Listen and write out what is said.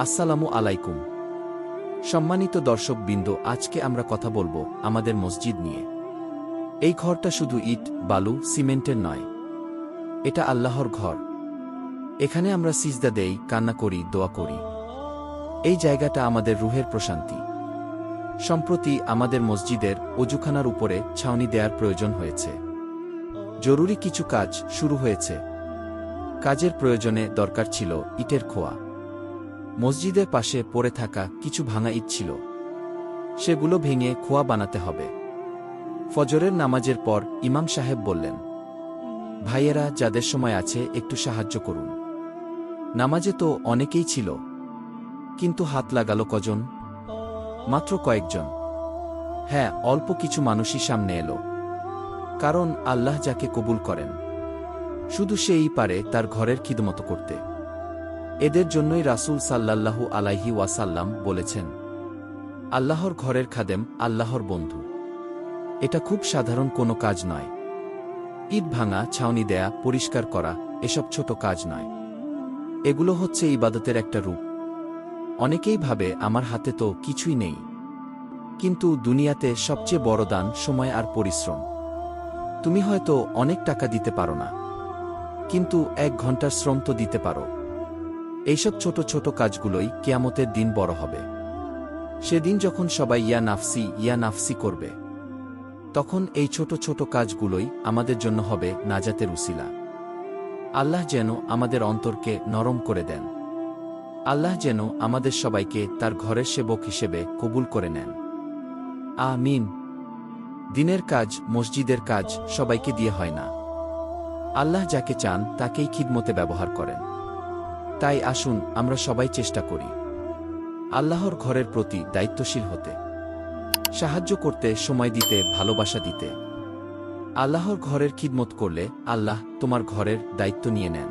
আসসালামু আলাইকুম। সম্মানিত দর্শকবৃন্দ, আজকে আমরা কথা বলবো আমাদের মসজিদ নিয়ে। এই ঘরটা শুধু ইট, বালু, সিমেন্টের নয়। এটা আল্লাহর ঘর। এখানে আমরা সিজদা দেই, কান্না করি, দোয়া করি। এই জায়গাটা আমাদের রুহের প্রশান্তি। সম্প্রতি আমাদের মসজিদের অজুখানার উপরে ছাউনি দেওয়ার প্রয়োজন হয়েছে। জরুরি কিছু কাজ শুরু হয়েছে। কাজের প্রয়োজনে দরকার ছিল ইটের খোয়া। মসজিদের পাশে পড়ে থাকা কিছু ভাঙা ইট ছিল, সেগুলো ভেঙে খোয়া বানাতে হবে। ফজরের নামাজের পর ইমাম সাহেব বললেন, ভাইয়েরা, যাদের সময় আছে একটু সাহায্য করুন। নামাজে তো অনেকেই ছিল, কিন্তু হাত লাগালো কজন? মাত্র কয়েকজন। হ্যাঁ, অল্প কিছু মানুষই সামনে এলো। কারণ আল্লাহ যাকে কবুল করেন, শুধু সেই পারে তার ঘরের খিদমত করতে। এদের জন্যই রাসূল সাল্লাল্লাহু আলাইহি ওয়াসাল্লাম বলেছেন, আল্লাহর ঘরের খাদেম আল্লাহর বন্ধু। এটা খুব সাধারণ কোনো কাজ নয়। ইট ভাঙা, ছাউনি দেয়া, পরিষ্কার করা এসব ছোট কাজ নয়। এগুলো হচ্ছে ইবাদতের একটা রূপ। অনেকেই ভাবে আমার হাতে তো কিছুই নেই। কিন্তু দুনিয়াতে সবচেয়ে বড় দান সময় আর পরিশ্রম। তুমি হয়তো অনেক টাকা দিতে পারো না, কিন্তু 1 ঘন্টার শ্রম তো দিতে পারো। এইসব ছোট ছোট কাজগুলোই কিয়ামতের দিন বড় হবে। সেদিন যখন সবাই ইয়া নাফসি ইয়া নাফসি করবে, তখন এই ছোট ছোট কাজগুলোই আমাদের জন্য হবে নাজাতের উসিলা। আল্লাহ যেন আমাদের অন্তরকে নরম করে দেন। আল্লাহ যেন আমাদের সবাইকে তার ঘরের সেবক হিসেবে কবুল করে নেন। আমিন। দিনের কাজ, মসজিদের কাজ সবাইকে দিয়ে হয় না। আল্লাহ যাকে চান তাকেই খিদমতে ব্যবহার করেন। তাই আসুন আমরা সবাই চেষ্টা করি আল্লাহর ঘরের প্রতি দায়িত্বশীল হতে, সাহায্য করতে, সময় দিতে, ভালোবাসা দিতে। আল্লাহর ঘরের খিদমত করলে আল্লাহ তোমার ঘরের দায়িত্ব নিয়ে নেন।